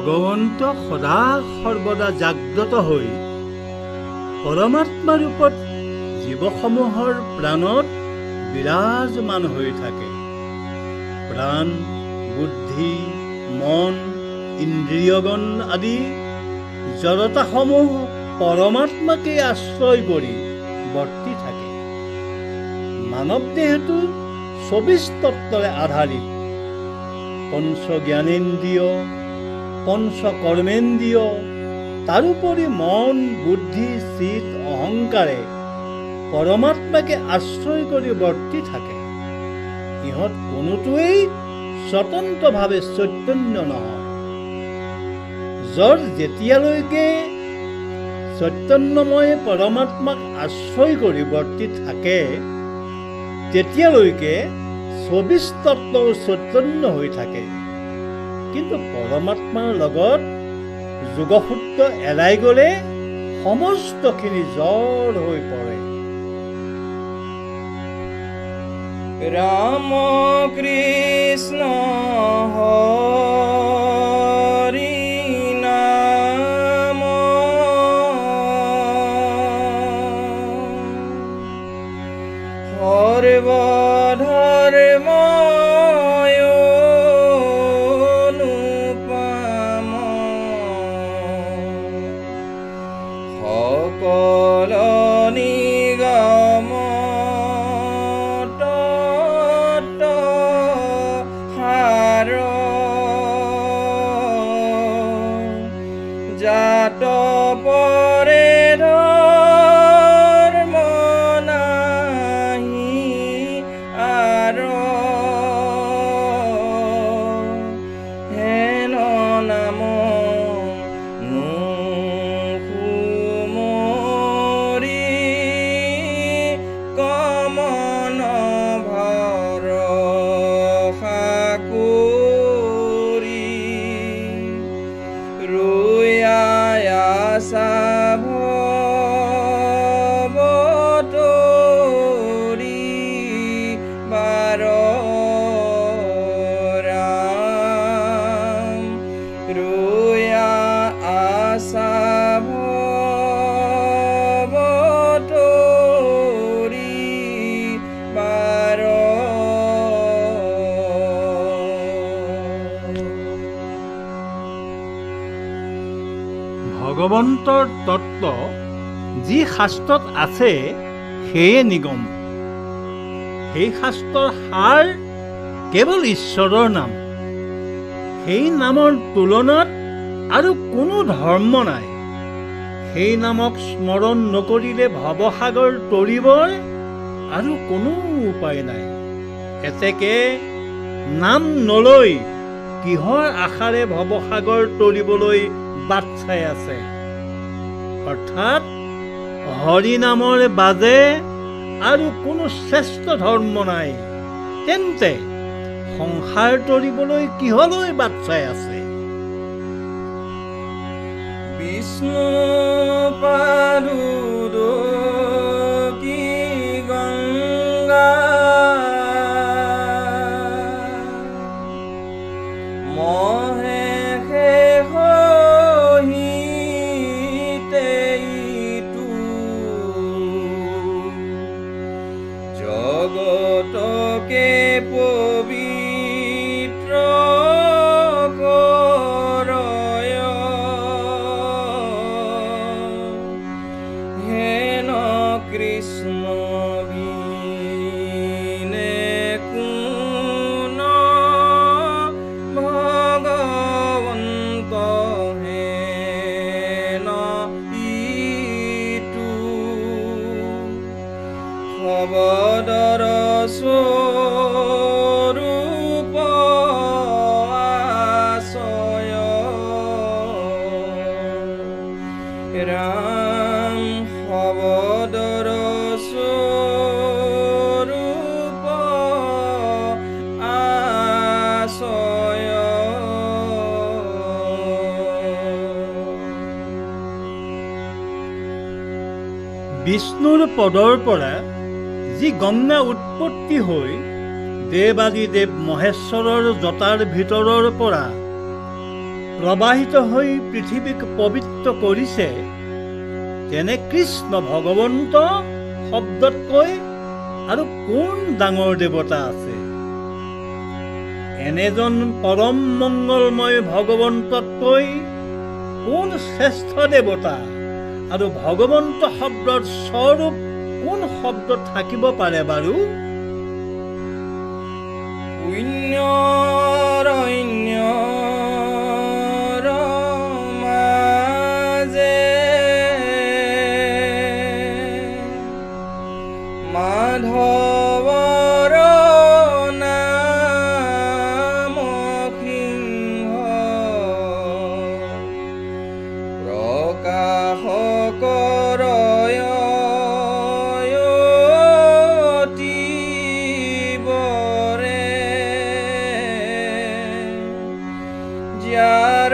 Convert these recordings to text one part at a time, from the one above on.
ভগৱন্ত সদা সৰ্বদা জাগ্ৰত হৈ পৰমাত্মা ৰূপত জীৱসমূহৰ প্ৰাণত বিৰাজমান হৈ থাকে। প্ৰাণ, বুদ্ধি, মন, ইন্দ্ৰিয়গণ আদি জড়তাসমূহ পৰমাত্মাকে আশ্ৰয় কৰি বৰ্তি থাকে। মানৱ দেহটো ২৪ তত্ত্বৰে আধাৰিত। পঞ্চ জ্ঞানেন্দ্ৰিয়, পঞ্চ কৰ্মেন্দ্ৰিয়, তাৰোপৰি মন, বুদ্ধি, চিত, অহংকাৰে পৰমাত্মাকে আশ্ৰয় কৰি বৰ্তি থাকে। ইহঁত কোনোটোৱেই স্বতন্ত্ৰভাৱে চৈতন্য নহয়। যৰ যেতিয়ালৈকে চৈতন্যময় পৰমাত্মাক আশ্ৰয় কৰি বৰ্তি থাকে তেতিয়ালৈকে ২৪ তত্ত্বও চৈতন্য হৈ থাকে। কিন্তু পৰমাত্মাৰ লগত যোগসূত্ৰ এৰাই গ'লে সমস্তখিনি জড় হৈ পৰে। ৰাম কৃষ্ণ হৰি নাম সৰ্বধৰ্ম অনুপম সকল নিগম জাত পৰে ধৰ্ম নাহি আৰ হেন নাম নুশুমৰি কমন ভৰসা কৰি আশা ভৱতৰি বাৰ ৰাম ৰৈয়া আশা ভৱতৰি বাৰ ভগৱন্তৰ তত্ত্ব যি শাস্ত্ৰত আছে সেয়ে নিগম। সেই শাস্ত্ৰৰ সাৰ কেৱল ঈশ্বৰৰ নাম। সেই নামৰ তুলনাত আৰু কোনো ধৰ্ম নাই। সেই নামক স্মৰণ নকৰিলে ভৱসাগৰ তৰিবৰ আৰু কোনো উপায় নাই। এতেকে নাম নলৈ কিহৰ আশাৰে ভৱসাগৰ তৰিবলৈ বাট চাই আছে। অৰ্থাৎ হৰি নামৰ বাজে আৰু কোনো শ্ৰেষ্ঠ ধৰ্ম নাই। তেন্তে সংসাৰ তৰিবলৈ কিহলৈ বাট চাই আছে? বিষ্ণু পাদুৰ কি গংগা জগতকে পবিত্ৰ কৰয় হেন কৃষ্ণ বিনে কোন ভগৱন্ত হেন ইটো ভৱদৰ স্বৰূপ আশ্ৰয় ৰাম ভৱদৰ স্বৰূপ আশ্ৰয় বিষ্ণুৰ পদৰ পৰা যি গংগা উৎপত্তি হৈ দেৱ আদি দেৱ মহেশ্বৰৰ জটাৰ ভিতৰৰ পৰা প্ৰবাহিত হৈ পৃথিৱীক পবিত্ৰ কৰিছে, তেনে কৃষ্ণ ভগৱন্ত শব্দতকৈ আৰু কোন ডাঙৰ দেৱতা আছে? এনেজন পৰম মংগলময় ভগৱন্ততকৈ কোন শ্ৰেষ্ঠ দেৱতা আৰু ভগৱন্ত শব্দৰ স্বৰূপ কোন শব্দ থাকিব পাৰে বাৰু? মাধৱৰ নাম সিংহ প্ৰকাশ কৰয় অতিবৰে, যাৰ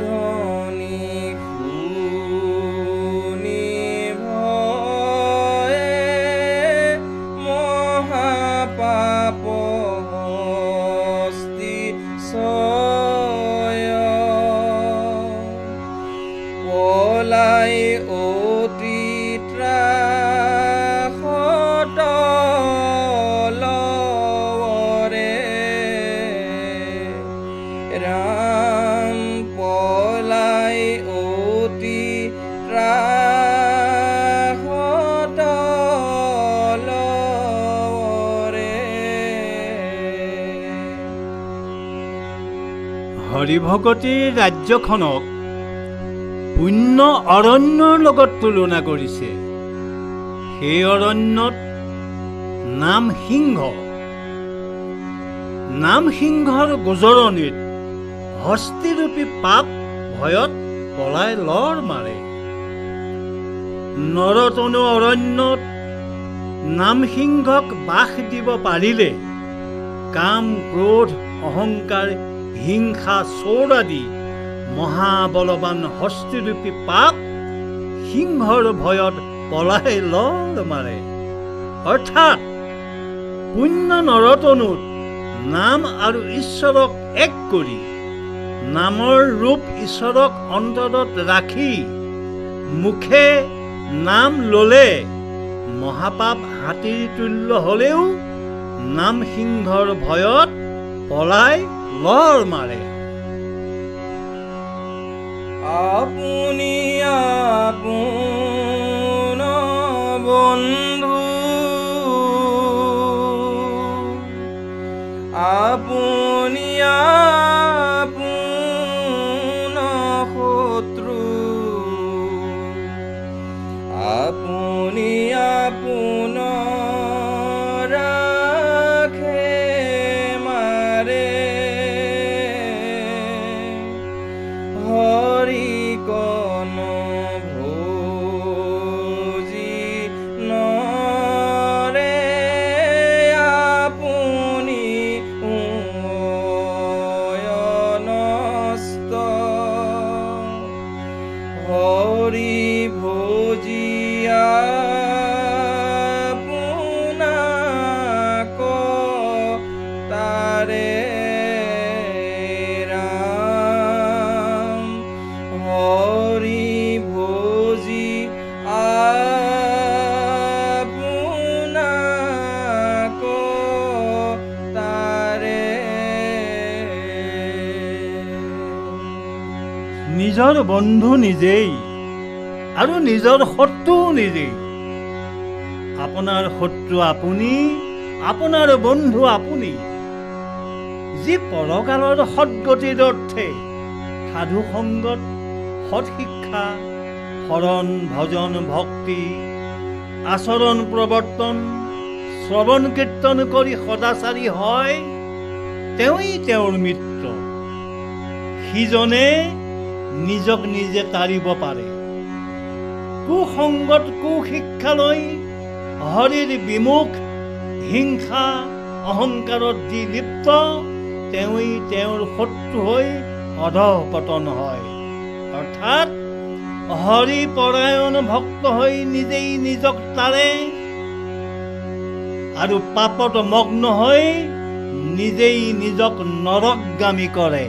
ধ্বনি শুনি ভয়ে মহাপাপ হস্তি ছয়, পলাই অতি ত্ৰাসত লৱৰে, ৰাম পলাই অতি ত্ৰাসত লৱৰে। হৰিভকতিৰ ৰাজ্যখনক পুণ্য অৰণ্যৰ লগত তুলনা কৰিছে। সেই অৰণ্যত নামসিংহৰ গোজৰণিত হস্তিৰূপী পাপ ভয়ত পলাই লৰ মাৰে। নৰতনু অৰণ্যত নামসিংহক বাস দিব পাৰিলে কাম, ক্ৰোধ, অহংকাৰ, হিংসা, চোৰ আদি মহাবলৱান হস্তিৰূপী পাপ সিংহৰ ভয়ত পলাই লৰ মাৰে। অৰ্থাৎ পুণ্য নৰতনুত নাম আৰু ঈশ্বৰক এক কৰি নামৰ ৰূপ ঈশ্বৰক অন্তৰত ৰাখি মুখে নাম ললে মহাপাপ হাতীৰ তুল্য হলেও নামসিংহৰ ভয়ত পলাই লৰ মাৰে। আপুনি আপোন বন্ধু, আপুনি আপোন শত্ৰু, আপুনি আপোন ৰাখে মাৰে, হৰিকন ভোজি নৰে, আপুনি নষ্ট, হৰি ভোজিয়া আপোনাক তাৰে, হৰি ভোজি আপোনাক তাৰে। নিজৰ বন্ধু নিজেই আৰু নিজৰ শত্ৰু নিজেই। আপোনাৰ শত্ৰু আপুনি, আপোনাৰ বন্ধু আপুনি। যি পৰকালৰ সদ্গতিৰ অৰ্থে সাধু সংগত, সৎ শিক্ষা, শৰণ ভজন ভক্তি, আচৰণ প্ৰৱৰ্তন, শ্ৰৱণ কীৰ্তন কৰি সদাচাৰী হয়, তেওঁই তেওঁৰ মিত্ৰ। সিজনে নিজক নিজে তাৰিব পাৰে। কুসংগত কুশিক্ষালৈ হৰিৰ বিমুখ, হিংসা অহংকাৰত যি লিপ্ত, তেওঁই তেওঁৰ শত্ৰু হৈ অধঃপতন হয়। অৰ্থাৎ হৰি পৰায়ণ ভক্ত হৈ নিজেই নিজক তাৰে আৰু পাপত মগ্ন হৈ নিজেই নিজক নৰকগামী কৰে।